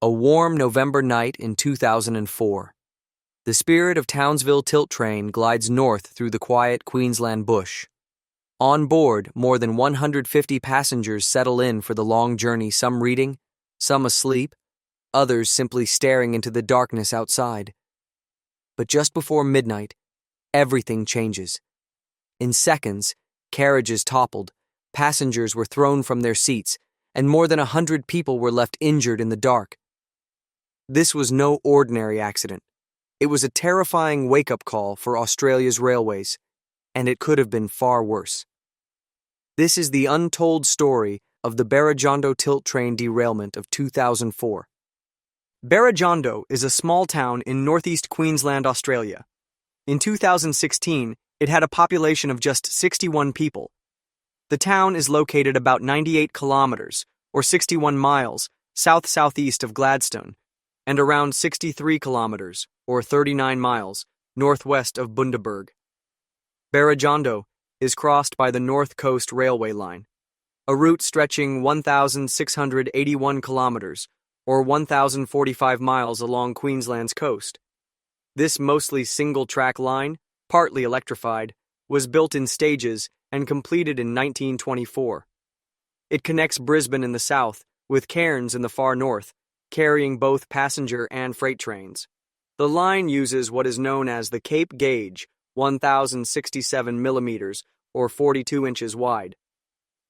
A warm November night in 2004. The spirit of Townsville Tilt Train glides north through the quiet Queensland bush. On board, more than 150 passengers settle in for the long journey, some reading, some asleep, others simply staring into the darkness outside. But just before midnight, everything changes. In seconds, carriages toppled, passengers were thrown from their seats, and more than 100 people were left injured in the dark. This was no ordinary accident. It was a terrifying wake-up call for Australia's railways, and it could have been far worse. This is the untold story of the Berajondo tilt train derailment of 2004. Berajondo is a small town in northeast Queensland, Australia. In 2016, it had a population of just 61 people. The town is located about 98 kilometers, or 61 miles, south-southeast of Gladstone, and around 63 kilometers, or 39 miles, northwest of Bundaberg. Berajondo is crossed by the North Coast Railway Line, a route stretching 1,681 kilometers, or 1,045 miles along Queensland's coast. This mostly single-track line, partly electrified, was built in stages and completed in 1924. It connects Brisbane in the south with Cairns in the far north, carrying both passenger and freight trains. The line uses what is known as the Cape Gauge, 1,067 millimeters, or 42 inches wide.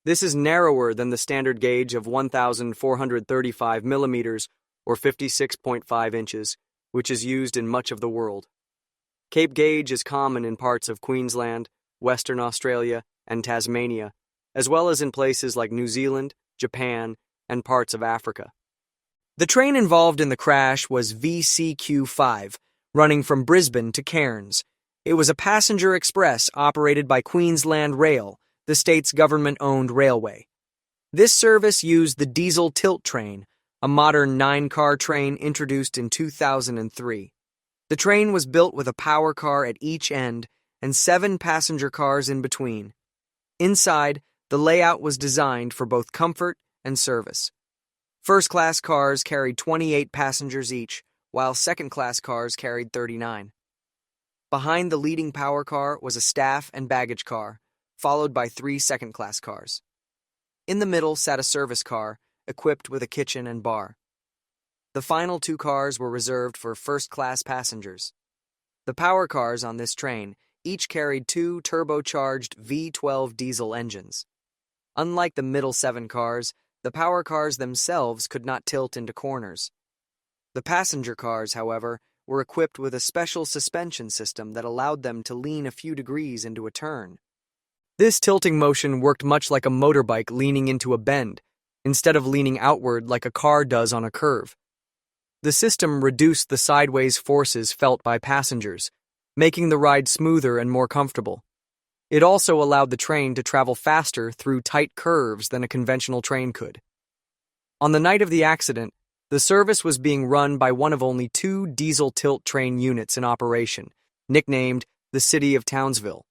This is narrower than the standard gauge of 1,435 millimeters, or 56.5 inches, which is used in much of the world. Cape Gauge is common in parts of Queensland, Western Australia, and Tasmania, as well as in places like New Zealand, Japan, and parts of Africa. The train involved in the crash was VCQ5, running from Brisbane to Cairns. It was a passenger express operated by Queensland Rail, the state's government-owned railway. This service used the diesel tilt train, a modern 9-car train introduced in 2003. The train was built with a power car at each end and 7 passenger cars in between. Inside, the layout was designed for both comfort and service. First-class cars carried 28 passengers each, while second-class cars carried 39. Behind the leading power car was a staff and baggage car, followed by 3 second-class cars. In the middle sat a service car, equipped with a kitchen and bar. The final 2 cars were reserved for first-class passengers. The power cars on this train each carried 2 turbocharged V12 diesel engines. Unlike the middle 7 cars, the power cars themselves could not tilt into corners. The passenger cars, however, were equipped with a special suspension system that allowed them to lean a few degrees into a turn. This tilting motion worked much like a motorbike leaning into a bend, instead of leaning outward like a car does on a curve. The system reduced the sideways forces felt by passengers, making the ride smoother and more comfortable. It also allowed the train to travel faster through tight curves than a conventional train could. On the night of the accident, the service was being run by one of only 2 diesel tilt train units in operation, nicknamed the City of Townsville.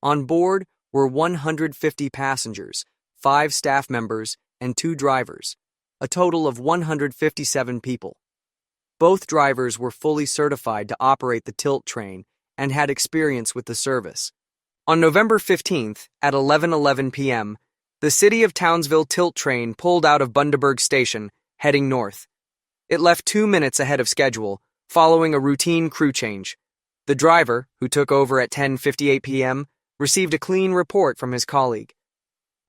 On board were 150 passengers, 5 staff members, and 2 drivers, a total of 157 people. Both drivers were fully certified to operate the tilt train and had experience with the service. On November 15th, at 11:11 p.m., the City of Townsville tilt train pulled out of Bundaberg Station, heading north. It left 2 minutes ahead of schedule, following a routine crew change. The driver, who took over at 10:58 p.m., received a clean report from his colleague.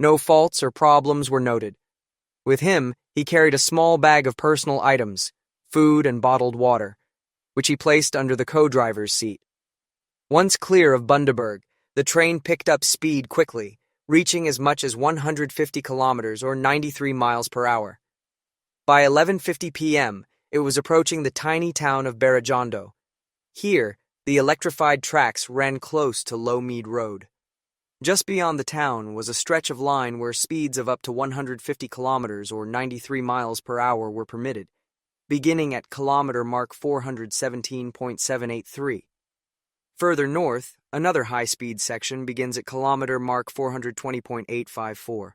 No faults or problems were noted. With him, he carried a small bag of personal items, food and bottled water, which he placed under the co-driver's seat. Once clear of Bundaberg, the train picked up speed quickly, reaching as much as 150 kilometers or 93 miles per hour. By 11:50 p.m., it was approaching the tiny town of Berajondo. Here, the electrified tracks ran close to Lowmead Road. Just beyond the town was a stretch of line where speeds of up to 150 kilometers or 93 miles per hour were permitted, beginning at kilometer mark 417.783. Further north, another high-speed section begins at kilometer mark 420.854,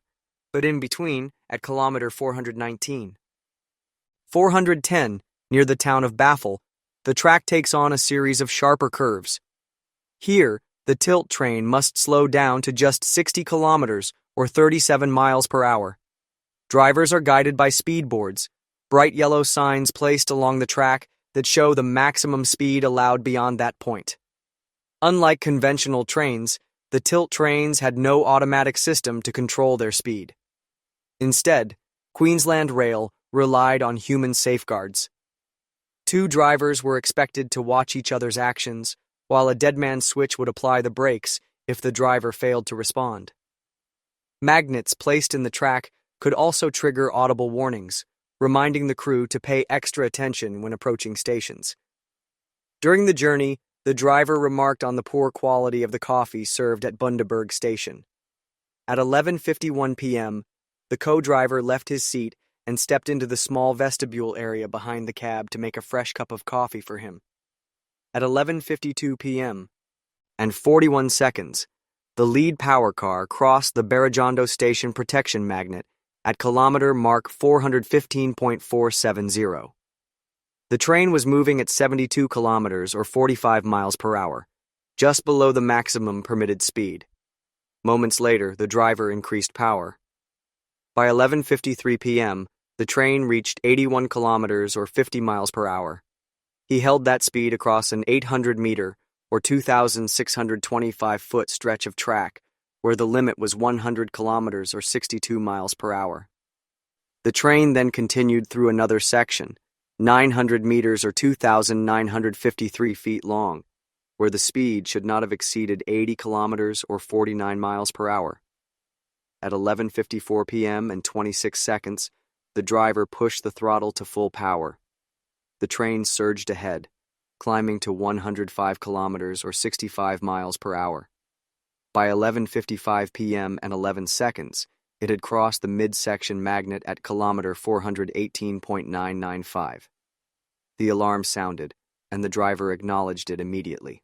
but in between, at kilometer 419. 410, near the town of Baffle, the track takes on a series of sharper curves. Here, the tilt train must slow down to just 60 kilometers or 37 miles per hour. Drivers are guided by speed boards, bright yellow signs placed along the track that show the maximum speed allowed beyond that point. Unlike conventional trains, the tilt trains had no automatic system to control their speed. Instead, Queensland Rail relied on human safeguards. Two drivers were expected to watch each other's actions, while a deadman switch would apply the brakes if the driver failed to respond. Magnets placed in the track could also trigger audible warnings, reminding the crew to pay extra attention when approaching stations. During the journey, the driver remarked on the poor quality of the coffee served at Bundaberg station. At 11:51 p.m., the co-driver left his seat and stepped into the small vestibule area behind the cab to make a fresh cup of coffee for him. At 11:52 p.m. and 41 seconds, the lead power car crossed the Berajondo station protection magnet at kilometer mark 415.470. The train was moving at 72 kilometers or 45 miles per hour, just below the maximum permitted speed. Moments later, the driver increased power. By 11:53 p.m., the train reached 81 kilometers or 50 miles per hour. He held that speed across an 800-meter or 2,625-foot stretch of track, where the limit was 100 kilometers or 62 miles per hour. The train then continued through another section, 900 meters or 2,953 feet long, where the speed should not have exceeded 80 kilometers or 49 miles per hour. At 11:54 p.m. and 26 seconds, the driver pushed the throttle to full power. The train surged ahead, climbing to 105 kilometers or 65 miles per hour. By 11:55 p.m. and 11 seconds, it had crossed the midsection magnet at kilometer 418.995. The alarm sounded, and the driver acknowledged it immediately.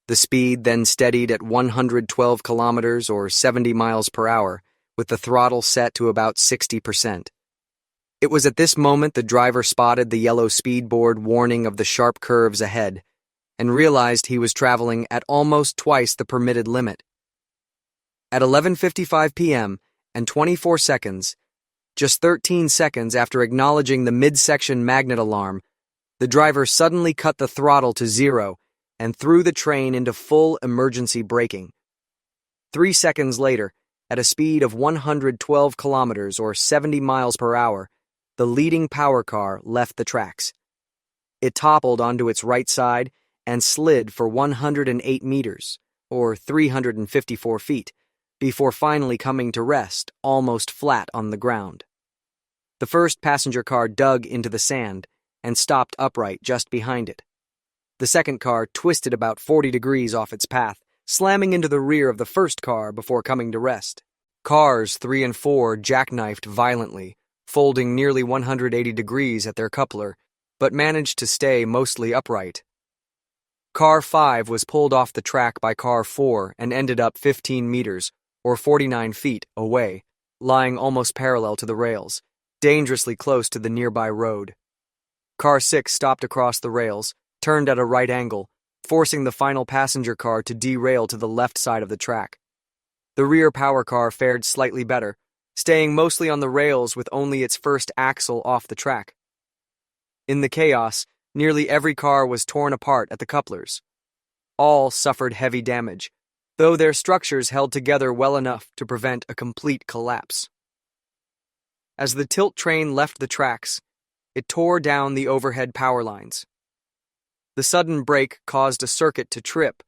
The speed then steadied at 112 kilometers or 70 miles per hour, with the throttle set to about 60%. It was at this moment the driver spotted the yellow speed board warning of the sharp curves ahead and realized he was traveling at almost twice the permitted limit. At 11:55 p.m. and 24 seconds, just 13 seconds after acknowledging the midsection magnet alarm, the driver suddenly cut the throttle to 0 and threw the train into full emergency braking. 3 seconds later, at a speed of 112 kilometers or 70 miles per hour, the leading power car left the tracks. It toppled onto its right side and slid for 108 meters, or 354 feet, before finally coming to rest almost flat on the ground. The first passenger car dug into the sand and stopped upright just behind it. The second car twisted about 40 degrees off its path, slamming into the rear of the first car before coming to rest. Cars 3 and 4 jackknifed violently, folding nearly 180 degrees at their coupler, but managed to stay mostly upright. Car 5 was pulled off the track by Car 4 and ended up 15 meters, or 49 feet, away, lying almost parallel to the rails, dangerously close to the nearby road. Car 6 stopped across the rails, turned at a right angle, forcing the final passenger car to derail to the left side of the track. The rear power car fared slightly better, staying mostly on the rails with only its first axle off the track. In the chaos, nearly every car was torn apart at the couplers. All suffered heavy damage, though their structures held together well enough to prevent a complete collapse. As the tilt train left the tracks, it tore down the overhead power lines. The sudden break caused a circuit to trip,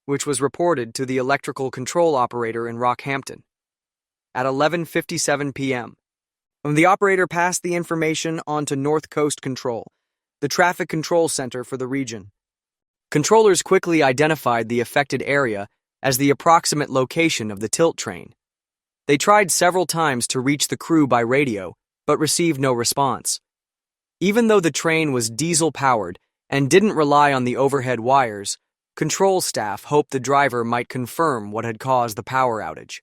which was reported to the electrical control operator in Rockhampton. At 11:57 p.m., the operator passed the information on to North Coast Control, the traffic control center for the region. Controllers quickly identified the affected area as the approximate location of the tilt train. They tried several times to reach the crew by radio, but received no response. Even though the train was diesel-powered and didn't rely on the overhead wires, control staff hoped the driver might confirm what had caused the power outage.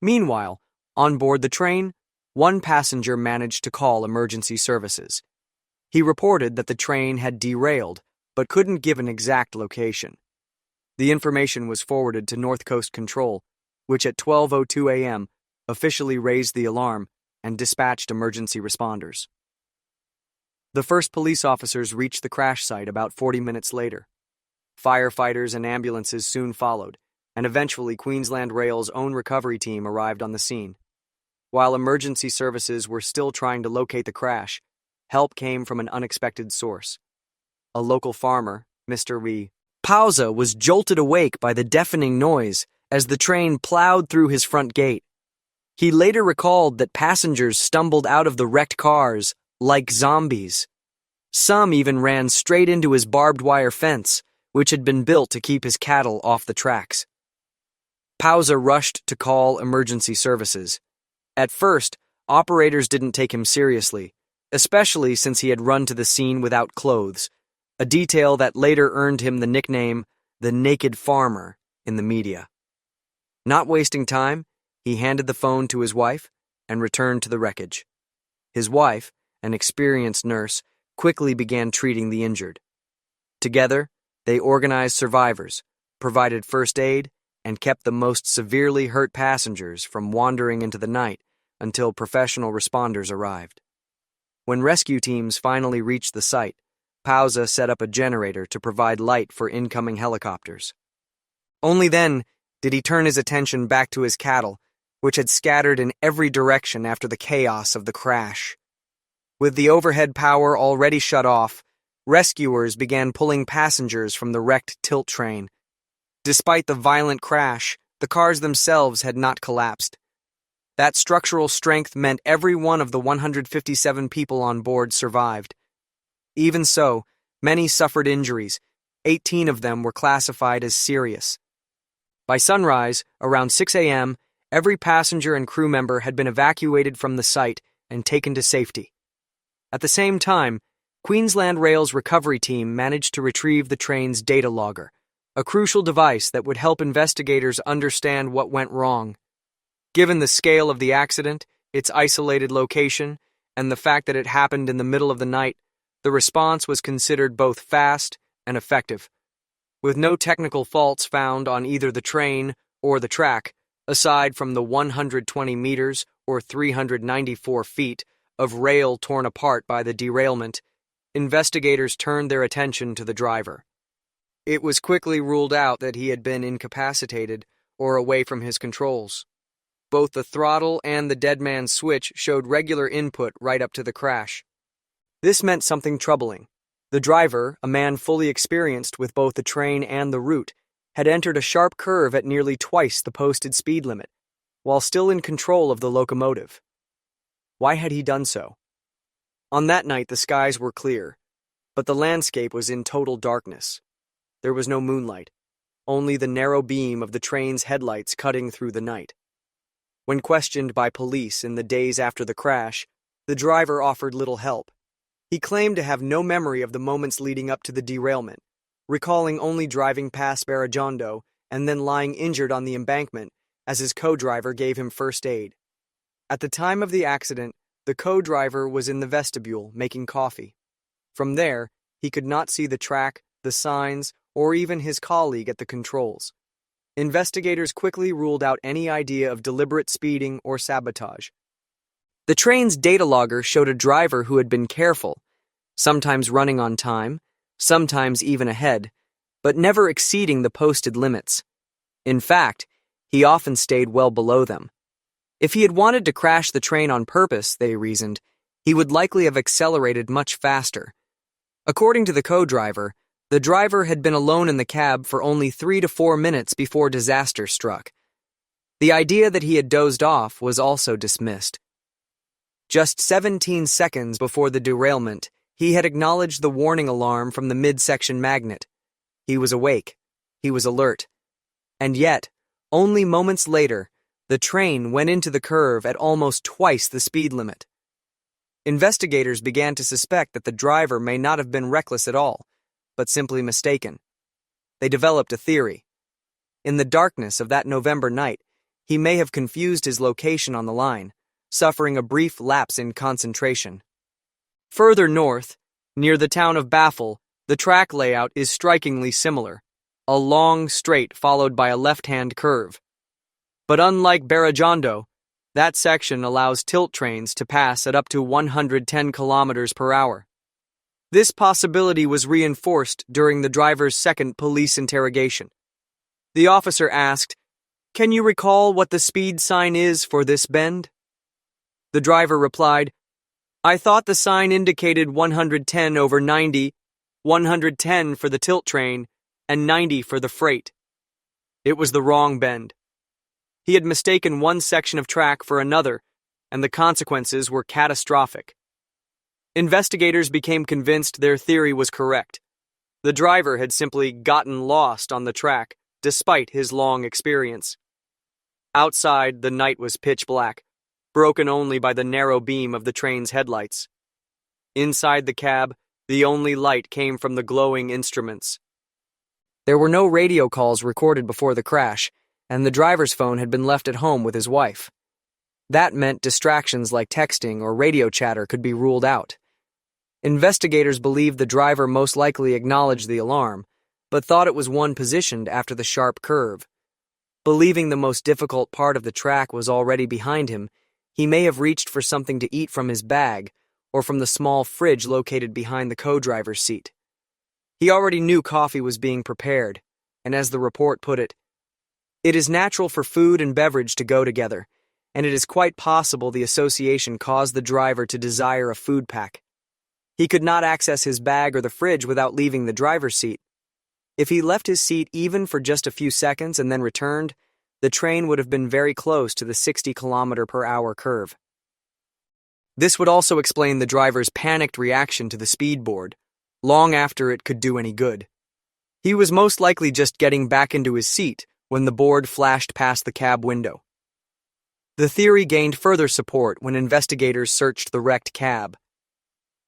Meanwhile, on board the train, one passenger managed to call emergency services. He reported that the train had derailed, but couldn't give an exact location. The information was forwarded to North Coast Control, which at 12:02 a.m. officially raised the alarm and dispatched emergency responders. The first police officers reached the crash site about 40 minutes later. Firefighters and ambulances soon followed, and eventually Queensland Rail's own recovery team arrived on the scene. While emergency services were still trying to locate the crash, help came from an unexpected source. A local farmer, Mr. Pauza, was jolted awake by the deafening noise as the train plowed through his front gate. He later recalled that passengers stumbled out of the wrecked cars like zombies. Some even ran straight into his barbed wire fence, which had been built to keep his cattle off the tracks. Pauza rushed to call emergency services. At first, operators didn't take him seriously, especially since he had run to the scene without clothes, a detail that later earned him the nickname the Naked Farmer in the media. Not wasting time, he handed the phone to his wife and returned to the wreckage. His wife, an experienced nurse, quickly began treating the injured. Together, they organized survivors, provided first aid, and kept the most severely hurt passengers from wandering into the night until professional responders arrived. When rescue teams finally reached the site, Pauza set up a generator to provide light for incoming helicopters. Only then did he turn his attention back to his cattle, which had scattered in every direction after the chaos of the crash. With the overhead power already shut off, rescuers began pulling passengers from the wrecked tilt train. Despite the violent crash, the cars themselves had not collapsed. That structural strength meant every one of the 157 people on board survived. Even so, many suffered injuries. 18 of them were classified as serious. By sunrise, around 6 a.m., every passenger and crew member had been evacuated from the site and taken to safety. At the same time, Queensland Rail's recovery team managed to retrieve the train's data logger, a crucial device that would help investigators understand what went wrong. Given the scale of the accident, its isolated location, and the fact that it happened in the middle of the night, the response was considered both fast and effective. With no technical faults found on either the train or the track, aside from the 120 meters or 394 feet of rail torn apart by the derailment, investigators turned their attention to the driver. It was quickly ruled out that he had been incapacitated or away from his controls. Both the throttle and the dead man's switch showed regular input right up to the crash. This meant something troubling. The driver, a man fully experienced with both the train and the route, had entered a sharp curve at nearly twice the posted speed limit, while still in control of the locomotive. Why had he done so? On that night, the skies were clear, but the landscape was in total darkness. There was no moonlight, only the narrow beam of the train's headlights cutting through the night. When questioned by police in the days after the crash, the driver offered little help. He claimed to have no memory of the moments leading up to the derailment, recalling only driving past Berajondo and then lying injured on the embankment as his co-driver gave him first aid. At the time of the accident, the co-driver was in the vestibule making coffee. From there, he could not see the track, the signs, or even his colleague at the controls. Investigators quickly ruled out any idea of deliberate speeding or sabotage. The train's data logger showed a driver who had been careful, sometimes running on time, sometimes even ahead, but never exceeding the posted limits. In fact, he often stayed well below them. If he had wanted to crash the train on purpose, they reasoned, he would likely have accelerated much faster. According to the co-driver, the driver had been alone in the cab for only 3 to 4 minutes before disaster struck. The idea that he had dozed off was also dismissed. Just 17 seconds before the derailment, he had acknowledged the warning alarm from the midsection magnet. He was awake. He was alert. And yet, only moments later, the train went into the curve at almost twice the speed limit. Investigators began to suspect that the driver may not have been reckless at all, but simply mistaken. They developed a theory. In the darkness of that November night, he may have confused his location on the line, suffering a brief lapse in concentration. Further north, near the town of Baffle, the track layout is strikingly similar, a long straight followed by a left-hand curve. But unlike Berajondo, that section allows tilt trains to pass at up to 110 kilometers per hour. This possibility was reinforced during the driver's second police interrogation. The officer asked, "Can you recall what the speed sign is for this bend?" The driver replied, "I thought the sign indicated 110 over 90, 110 for the tilt train, and 90 for the freight." It was the wrong bend. He had mistaken one section of track for another, and the consequences were catastrophic. Investigators became convinced their theory was correct. The driver had simply gotten lost on the track, despite his long experience. Outside, the night was pitch black, broken only by the narrow beam of the train's headlights. Inside the cab, the only light came from the glowing instruments. There were no radio calls recorded before the crash, and the driver's phone had been left at home with his wife. That meant distractions like texting or radio chatter could be ruled out. Investigators believed the driver most likely acknowledged the alarm, but thought it was one positioned after the sharp curve. Believing the most difficult part of the track was already behind him, he may have reached for something to eat from his bag or from the small fridge located behind the co-driver's seat. He already knew coffee was being prepared, and as the report put it, "It is natural for food and beverage to go together, and it is quite possible the association caused the driver to desire a food pack. He could not access his bag or the fridge without leaving the driver's seat. If he left his seat even for just a few seconds and then returned, the train would have been very close to the 60-kilometer-per-hour curve." This would also explain the driver's panicked reaction to the speed board, long after it could do any good. He was most likely just getting back into his seat when the board flashed past the cab window. The theory gained further support when investigators searched the wrecked cab.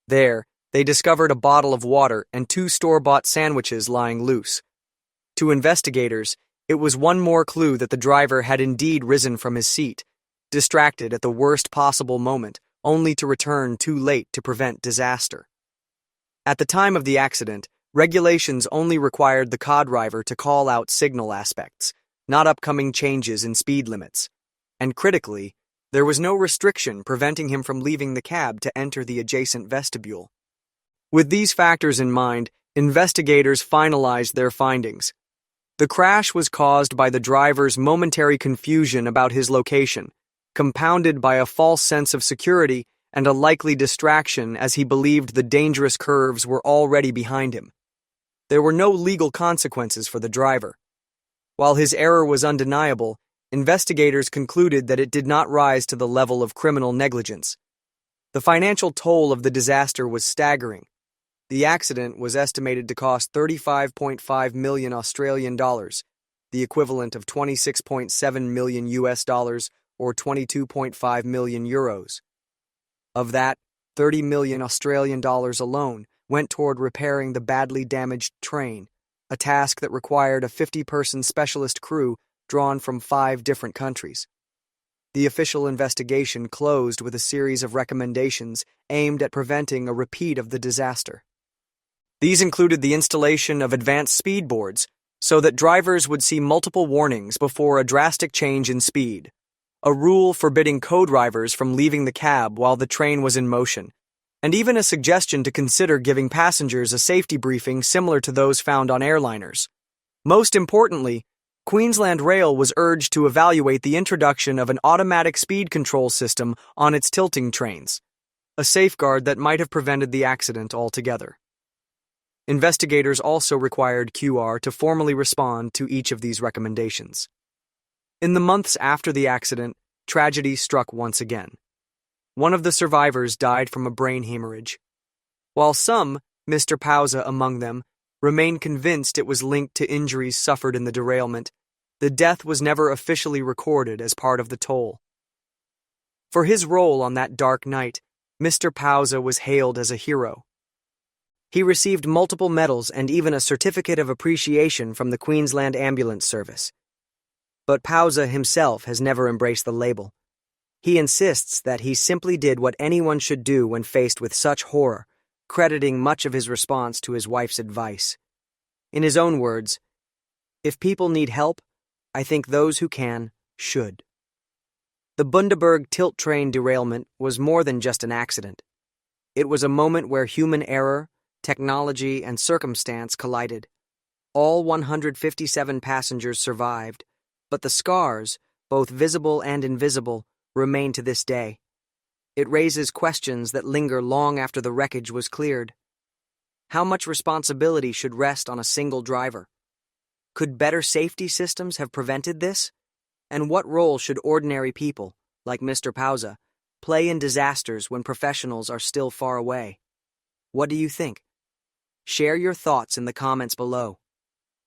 There, they discovered a bottle of water and 2 store-bought sandwiches lying loose. To investigators, it was one more clue that the driver had indeed risen from his seat, distracted at the worst possible moment, only to return too late to prevent disaster. At the time of the accident, regulations only required the co-driver to call out signal aspects, not upcoming changes in speed limits. And critically, there was no restriction preventing him from leaving the cab to enter the adjacent vestibule. With these factors in mind, investigators finalized their findings. The crash was caused by the driver's momentary confusion about his location, compounded by a false sense of security and a likely distraction as he believed the dangerous curves were already behind him. There were no legal consequences for the driver. While his error was undeniable, investigators concluded that it did not rise to the level of criminal negligence. The financial toll of the disaster was staggering. The accident was estimated to cost 35.5 million Australian dollars, the equivalent of 26.7 million US dollars or 22.5 million euros. Of that, 30 million Australian dollars alone went toward repairing the badly damaged train, a task that required a 50-person specialist crew drawn from 5 different countries. The official investigation closed with a series of recommendations aimed at preventing a repeat of the disaster. These included the installation of advanced speed boards so that drivers would see multiple warnings before a drastic change in speed, a rule forbidding co-drivers from leaving the cab while the train was in motion, and even a suggestion to consider giving passengers a safety briefing similar to those found on airliners. Most importantly, Queensland Rail was urged to evaluate the introduction of an automatic speed control system on its tilting trains, a safeguard that might have prevented the accident altogether. Investigators also required QR to formally respond to each of these recommendations. In the months after the accident, tragedy struck once again. One of the survivors died from a brain hemorrhage. While some, Mr. Pauza among them, remained convinced it was linked to injuries suffered in the derailment, the death was never officially recorded as part of the toll. For his role on that dark night, Mr. Pauza was hailed as a hero. He received multiple medals and even a certificate of appreciation from the Queensland Ambulance Service. But Pauza himself has never embraced the label. He insists that he simply did what anyone should do when faced with such horror, crediting much of his response to his wife's advice. In his own words, "If people need help, I think those who can, should." The Bundaberg tilt train derailment was more than just an accident. It was a moment where human error, technology, and circumstance collided. All 157 passengers survived, but the scars, both visible and invisible, remain to this day. It raises questions that linger long after the wreckage was cleared. How much responsibility should rest on a single driver? Could better safety systems have prevented this? And what role should ordinary people, like Mr. Pauza, play in disasters when professionals are still far away? What do you think? Share your thoughts in the comments below.